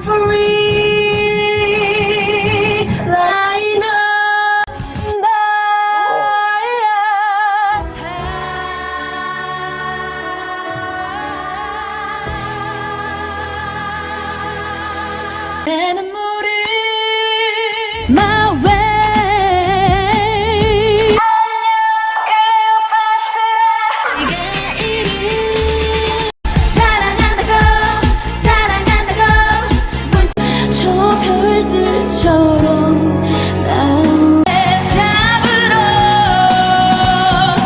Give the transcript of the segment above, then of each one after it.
free line up. 내 눈물이 My way. 안녕 클레오파트라. 네가 이리 사랑한다고 사랑한다고 문자 저 별들처럼 날 잡으러.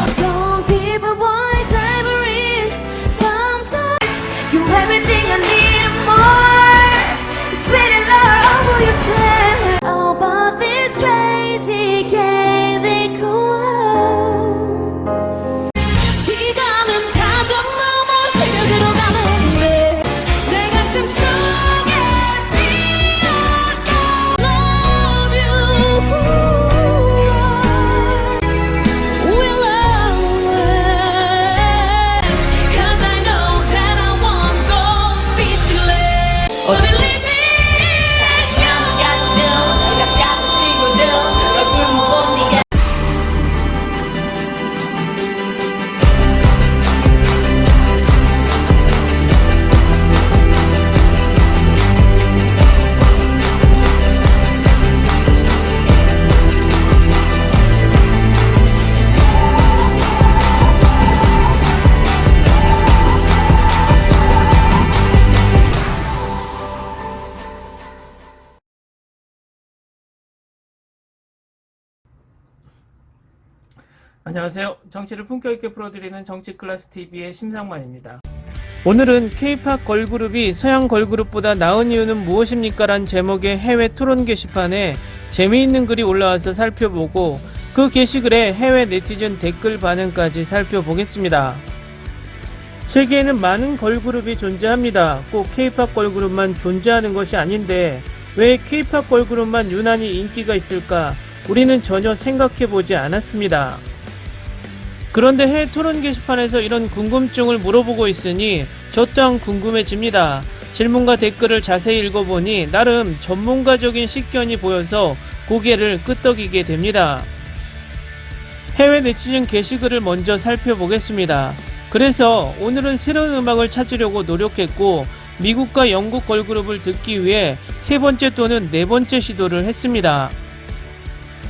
Some people want diamonds. Sometimes you everything I need and more. Spitting all over your flesh. Oh, but this crazy game they call love. 시간은 자전거로 새벽으로 가는데 내 가슴 속에 피어나 Love you. Will always. 'Cause I know that I won't go speechless. Believe me. 안녕하세요. 정치를 품격 있게 풀어드리는 정치클래스TV의 심상만입니다. 오늘은 K-POP 걸그룹이 서양 걸그룹보다 나은 이유는 무엇입니까? 란 제목의 해외 토론 게시판에 재미있는 글이 올라와서 살펴보고 그 게시글에 해외 네티즌 댓글 반응까지 살펴보겠습니다. 세계에는 많은 걸그룹이 존재합니다. 꼭 K-POP 걸그룹만 존재하는 것이 아닌데 왜 K-POP 걸그룹만 유난히 인기가 있을까? 우리는 전혀 생각해보지 않았습니다. 그런데 해외 토론 게시판에서 이런 궁금증을 물어보고 있으니 저 또한 궁금해집니다. 질문과 댓글을 자세히 읽어보니 나름 전문가적인 식견이 보여서 고개를 끄덕이게 됩니다. 해외 네티즌 게시글을 먼저 살펴보겠습니다. 그래서 오늘은 새로운 음악을 찾으려고 노력했고 미국과 영국 걸그룹을 듣기 위해 세 번째 또는 네 번째 시도를 했습니다.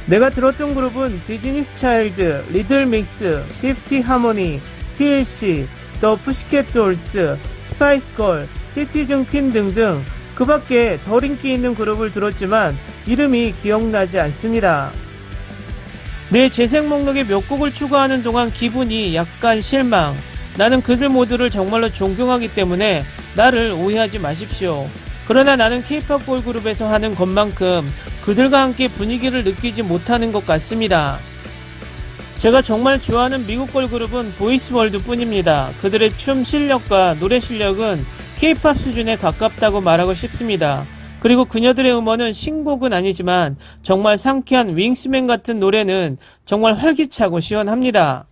내가 들었던 그룹은 디즈니스 차일드, 리들 믹스, 피프티 하모니, TLC, 더 푸시캣 돌스, 스파이스 걸, 시티즌 퀸 등등 그 밖에 덜 인기 있는 그룹을 들었지만 이름이 기억나지 않습니다. 내 재생 목록에 몇 곡을 추가하는 동안 기분이 약간 실망. 나는 그들 모두를 정말로 존경하기 때문에 나를 오해하지 마십시오. 그러나 나는 K-POP 걸그룹에서 하는 것만큼 그들과 함께 분위기를 느끼지 못하는 것 같습니다. 제가 정말 좋아하는 미국 걸그룹은 보이스월드 뿐입니다. 그들의 춤 실력과 노래 실력은 K-POP 수준에 가깝다고 말하고 싶습니다. 그리고 그녀들의 음원은 신곡은 아니지만 정말 상쾌한 윙스맨 같은 노래는 정말 활기차고 시원합니다.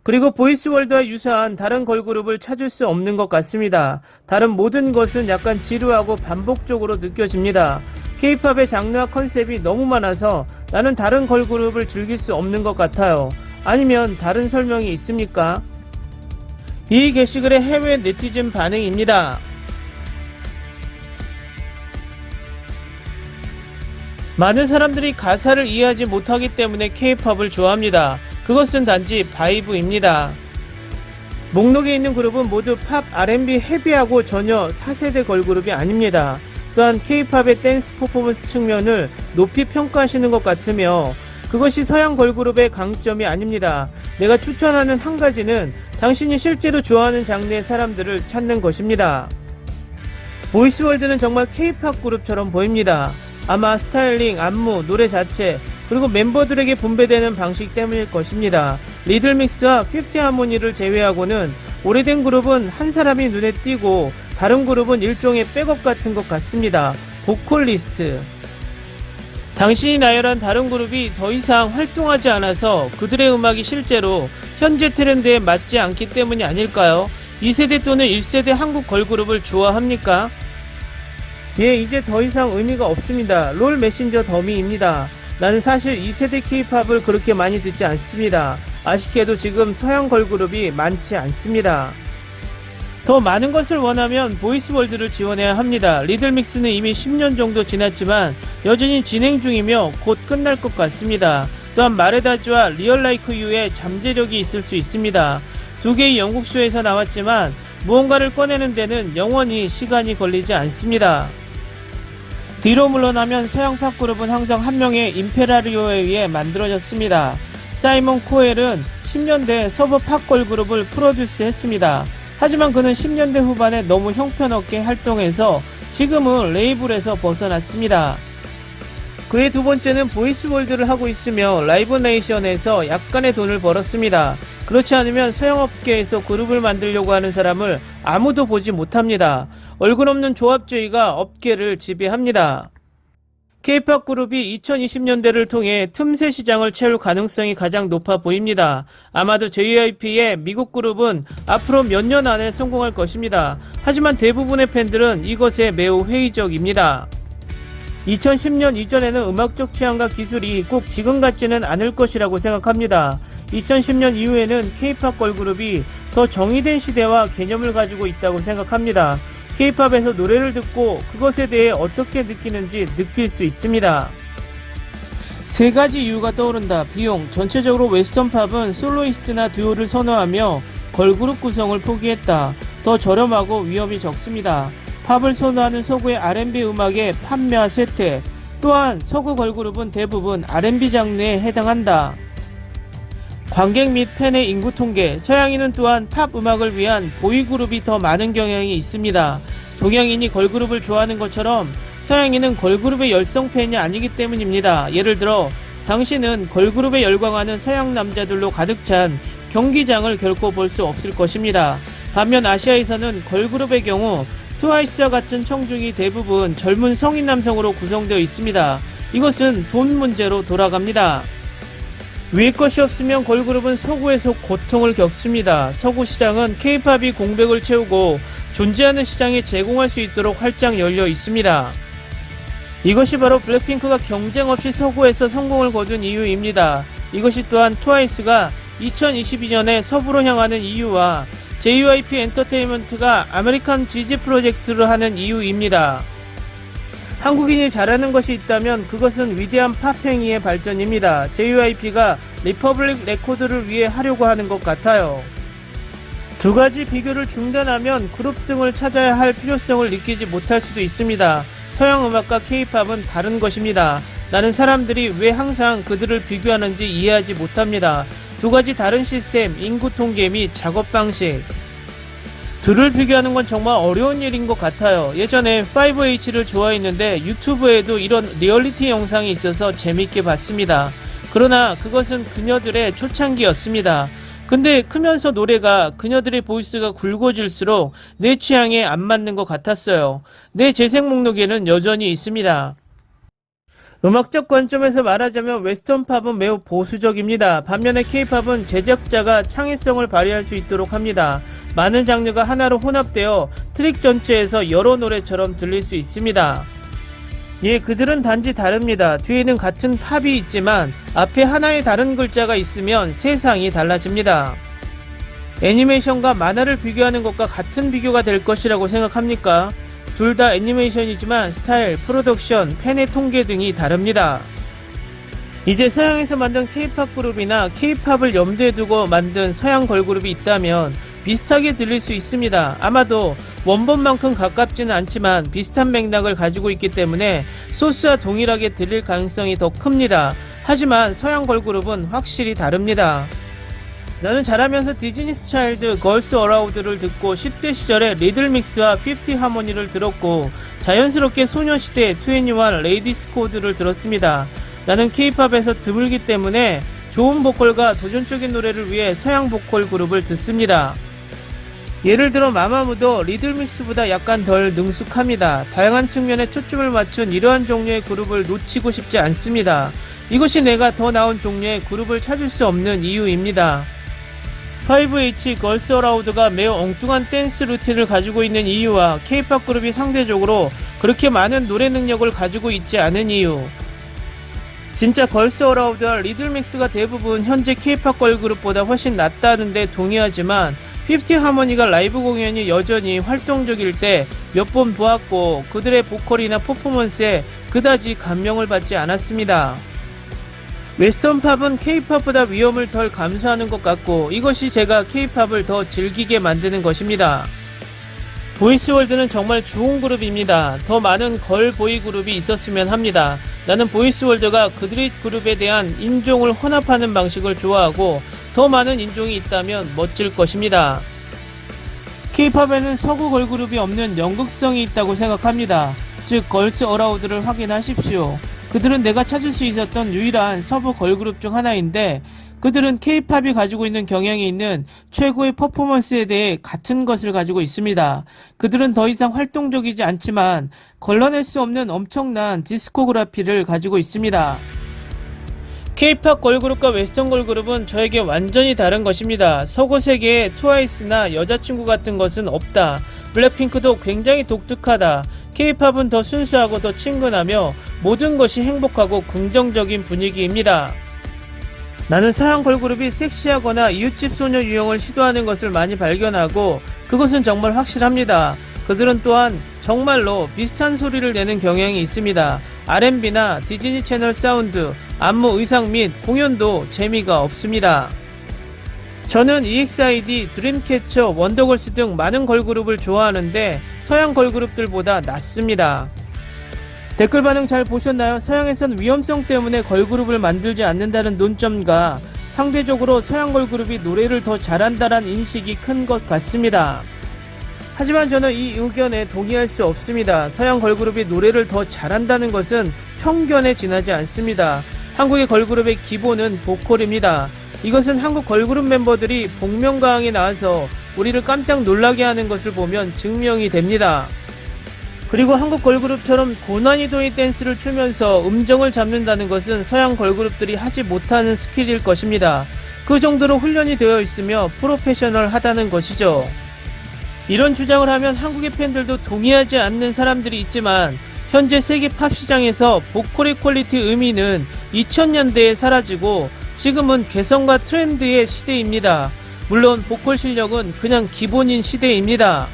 그리고 보이스월드와 유사한 다른 걸그룹을 찾을 수 없는 것 같습니다. 다른 모든 것은 약간 지루하고 반복적으로 느껴집니다. K-POP의 장르와 컨셉이 너무 많아서 나는 다른 걸그룹을 즐길 수 없는 것 같아요. 아니면 다른 설명이 있습니까? 이 게시글의 해외 네티즌 반응입니다. 많은 사람들이 가사를 이해하지 못하기 때문에 K-POP을 좋아합니다. 그것은 단지 바이브입니다. 목록에 있는 그룹은 모두 팝, R&B, 헤비하고 전혀 4세대 걸그룹이 아닙니다. 또한 K-POP의 댄스 퍼포먼스 측면을 높이 평가하시는 것 같으며 그것이 서양 걸그룹의 강점이 아닙니다. 내가 추천하는 한 가지는 당신이 실제로 좋아하는 장르의 사람들을 찾는 것입니다. 보이스월드는 정말 K-POP 그룹처럼 보입니다. 아마 스타일링, 안무, 노래 자체 그리고 멤버들에게 분배되는 방식 때문일 것입니다. 리들믹스와 피프티하모니를 제외하고는 오래된 그룹은 한 사람이 눈에 띄고 다른 그룹은 일종의 백업 같은 것 같습니다. 보컬리스트. 당신이 나열한 다른 그룹이 더 이상 활동하지 않아서 그들의 음악이 실제로 현재 트렌드에 맞지 않기 때문이 아닐까요? 2세대 또는 1세대 한국 걸그룹을 좋아합니까? 이제 더 이상 의미가 없습니다. 롤 메신저 더미입니다. 나는 사실 2세대 K-팝을 그렇게 많이 듣지 않습니다. 아쉽게도 지금 서양 걸그룹이 많지 않습니다. 더 많은 것을 원하면 보이스월드를 지원해야 합니다. 리들믹스는 이미 10년 정도 지났지만 여전히 진행 중이며 곧 끝날 것 같습니다. 또한 마레다즈와 리얼라이크 유의 잠재력이 있을 수 있습니다. 두 개의 영국 쇼에서 나왔지만 무언가를 꺼내는 데는 영원히 시간이 걸리지 않습니다. 뒤로 물러나면 서양 팝그룹은 항상 한 명의 임페라리오에 의해 만들어졌습니다. 사이먼 코엘은 10년대 서브 팝걸그룹을 프로듀스 했습니다. 하지만 그는 10년대 후반에 너무 형편없게 활동해서 지금은 레이블에서 벗어났습니다. 그의 두 번째는 보이스월드를 하고 있으며 라이브네이션에서 약간의 돈을 벌었습니다. 그렇지 않으면 서양업계에서 그룹을 만들려고 하는 사람을 아무도 보지 못합니다. 얼굴 없는 조합주의가 업계를 지배합니다. K-팝 그룹이 2020년대를 통해 틈새 시장을 채울 가능성이 가장 높아 보입니다. 아마도 JYP의 미국 그룹은 앞으로 몇 년 안에 성공할 것입니다. 하지만 대부분의 팬들은 이것에 매우 회의적입니다. 2010년 이전에는 음악적 취향과 기술이 꼭 지금 같지는 않을 것이라고 생각합니다. 2010년 이후에는 K-팝 걸그룹이 더 정의된 시대와 개념을 가지고 있다고 생각합니다. K-팝에서 노래를 듣고 그것에 대해 어떻게 느끼는지 느낄 수 있습니다. 세 가지 이유가 떠오른다. 비용. 전체적으로 웨스턴 팝은 솔로이스트나 듀오를 선호하며 걸그룹 구성을 포기했다. 더 저렴하고 위험이 적습니다. 팝을 선호하는 서구의 R&B 음악의 판매와 쇠퇴. 또한 서구 걸그룹은 대부분 R&B 장르에 해당한다. 관객 및 팬의 인구 통계. 서양인은 또한 팝 음악을 위한 보이그룹이 더 많은 경향이 있습니다. 동양인이 걸그룹을 좋아하는 것처럼 서양인은 걸그룹의 열성 팬이 아니기 때문입니다. 예를 들어 당신은 걸그룹에 열광하는 서양 남자들로 가득 찬 경기장을 결코 볼 수 없을 것입니다. 반면 아시아에서는 걸그룹의 경우 트와이스와 같은 청중이 대부분 젊은 성인 남성으로 구성되어 있습니다. 이것은 돈 문제로 돌아갑니다. 위의 것이 없으면 걸그룹은 서구에서 고통을 겪습니다. 서구 시장은 K-팝이 공백을 채우고 존재하는 시장에 제공할 수 있도록 활짝 열려 있습니다. 이것이 바로 블랙핑크가 경쟁 없이 서구에서 성공을 거둔 이유입니다. 이것이 또한 트와이스가 2022년에 서부로 향하는 이유와 JYP 엔터테인먼트가 아메리칸 지지 프로젝트를 하는 이유입니다. 한국인이 잘하는 것이 있다면 그것은 위대한 팝행위의 발전입니다. JYP가 리퍼블릭 레코드를 위해 하려고 하는 것 같아요. 두 가지 비교를 중단하면 그룹 등을 찾아야 할 필요성을 느끼지 못할 수도 있습니다. 서양 음악과 K-팝은 다른 것입니다. 나는 사람들이 왜 항상 그들을 비교하는지 이해하지 못합니다. 두 가지 다른 시스템, 인구 통계 및 작업 방식. 둘을 비교하는 건 정말 어려운 일인 것 같아요. 예전에 5H를 좋아했는데 유튜브에도 이런 리얼리티 영상이 있어서 재밌게 봤습니다. 그러나 그것은 그녀들의 초창기였습니다. 근데 크면서 노래가 그녀들의 보이스가 굵어질수록 내 취향에 안 맞는 것 같았어요. 내 재생 목록에는 여전히 있습니다. 음악적 관점에서 말하자면 웨스턴 팝은 매우 보수적입니다. 반면에 K-팝은 제작자가 창의성을 발휘할 수 있도록 합니다. 많은 장르가 하나로 혼합되어 트랙 전체에서 여러 노래처럼 들릴 수 있습니다. 그들은 단지 다릅니다. 뒤에는 같은 팝이 있지만 앞에 하나의 다른 글자가 있으면 세상이 달라집니다. 애니메이션과 만화를 비교하는 것과 같은 비교가 될 것이라고 생각합니까? 둘 다 애니메이션이지만 스타일, 프로덕션, 팬의 통계 등이 다릅니다. 이제 서양에서 만든 K-팝 그룹이나 K-팝을 염두에 두고 만든 서양 걸그룹이 있다면 비슷하게 들릴 수 있습니다. 아마도 원본만큼 가깝지는 않지만 비슷한 맥락을 가지고 있기 때문에 소스와 동일하게 들릴 가능성이 더 큽니다. 하지만 서양 걸그룹은 확실히 다릅니다. 나는 자라면서 디즈니스 차일드, 걸스 어라우드를 듣고 10대 시절에 리들믹스와 피프티 하모니를 들었고 자연스럽게 소녀시대, 21, 레이디스 코드를 들었습니다. 나는 K-팝에서 드물기 때문에 좋은 보컬과 도전적인 노래를 위해 서양 보컬 그룹을 듣습니다. 예를 들어 마마무도 리들믹스보다 약간 덜 능숙합니다. 다양한 측면에 초점을 맞춘 이러한 종류의 그룹을 놓치고 싶지 않습니다. 이것이 내가 더 나은 종류의 그룹을 찾을 수 없는 이유입니다. 5H 걸스 어라우드가 매우 엉뚱한 댄스 루틴을 가지고 있는 이유와 K-팝 그룹이 상대적으로 그렇게 많은 노래 능력을 가지고 있지 않은 이유. 진짜 걸스 어라우드와 리들믹스가 대부분 현재 K-팝 걸그룹보다 훨씬 낫다는데 동의하지만 피프티 하모니가 라이브 공연이 여전히 활동적일 때 몇 번 보았고 그들의 보컬이나 퍼포먼스에 그다지 감명을 받지 않았습니다. 웨스턴 팝은 K-팝보다 위험을 덜 감수하는 것 같고 이것이 제가 K-팝을 더 즐기게 만드는 것입니다. 보이스월드는 정말 좋은 그룹입니다. 더 많은 걸 보이 그룹이 있었으면 합니다. 나는 보이스월드가 그들의 그룹에 대한 인종을 혼합하는 방식을 좋아하고 더 많은 인종이 있다면 멋질 것입니다. K-팝에는 서구 걸그룹이 없는 연극성이 있다고 생각합니다. 즉 걸스 어라우드를 확인하십시오. 그들은 내가 찾을 수 있었던 유일한 서부 걸그룹 중 하나인데 그들은 K-팝이 가지고 있는 경향이 있는 최고의 퍼포먼스에 대해 같은 것을 가지고 있습니다. 그들은 더 이상 활동적이지 않지만 걸러낼 수 없는 엄청난 디스코그래피를 가지고 있습니다. K-팝 걸그룹과 웨스턴 걸그룹은 저에게 완전히 다른 것입니다. 서구 세계에 트와이스나 여자친구 같은 것은 없다. 블랙핑크도 굉장히 독특하다. K-팝은 더 순수하고 더 친근하며 모든 것이 행복하고 긍정적인 분위기입니다. 나는 서양 걸그룹이 섹시하거나 이웃집 소녀 유형을 시도하는 것을 많이 발견하고 그것은 정말 확실합니다. 그들은 또한 정말로 비슷한 소리를 내는 경향이 있습니다. R&B나 디즈니 채널 사운드, 안무 의상 및 공연도 재미가 없습니다. 저는 EXID, 드림캐쳐, 원더걸스 등 많은 걸그룹을 좋아하는데 서양 걸그룹들보다 낫습니다. 댓글 반응 잘 보셨나요? 서양에선 위험성 때문에 걸그룹을 만들지 않는다는 논점과 상대적으로 서양 걸그룹이 노래를 더 잘한다는 인식이 큰 것 같습니다. 하지만 저는 이 의견에 동의할 수 없습니다. 서양 걸그룹이 노래를 더 잘한다는 것은 편견에 지나지 않습니다. 한국의 걸그룹의 기본은 보컬입니다. 이것은 한국 걸그룹 멤버들이 복면가왕에 나와서 우리를 깜짝 놀라게 하는 것을 보면 증명이 됩니다. 그리고 한국 걸그룹처럼 고난이도의 댄스를 추면서 음정을 잡는다는 것은 서양 걸그룹들이 하지 못하는 스킬일 것입니다. 그 정도로 훈련이 되어 있으며 프로페셔널하다는 것이죠. 이런 주장을 하면 한국의 팬들도 동의하지 않는 사람들이 있지만 현재 세계 팝 시장에서 보컬의 퀄리티 의미는 2000년대에 사라지고 지금은 개성과 트렌드의 시대입니다. 물론 보컬 실력은 그냥 기본인 시대입니다.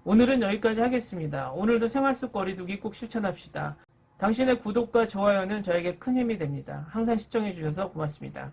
오늘은 여기까지 하겠습니다. 오늘도 생활 속 거리두기 꼭 실천합시다. 당신의 구독과 좋아요는 저에게 큰 힘이 됩니다. 항상 시청해주셔서 고맙습니다.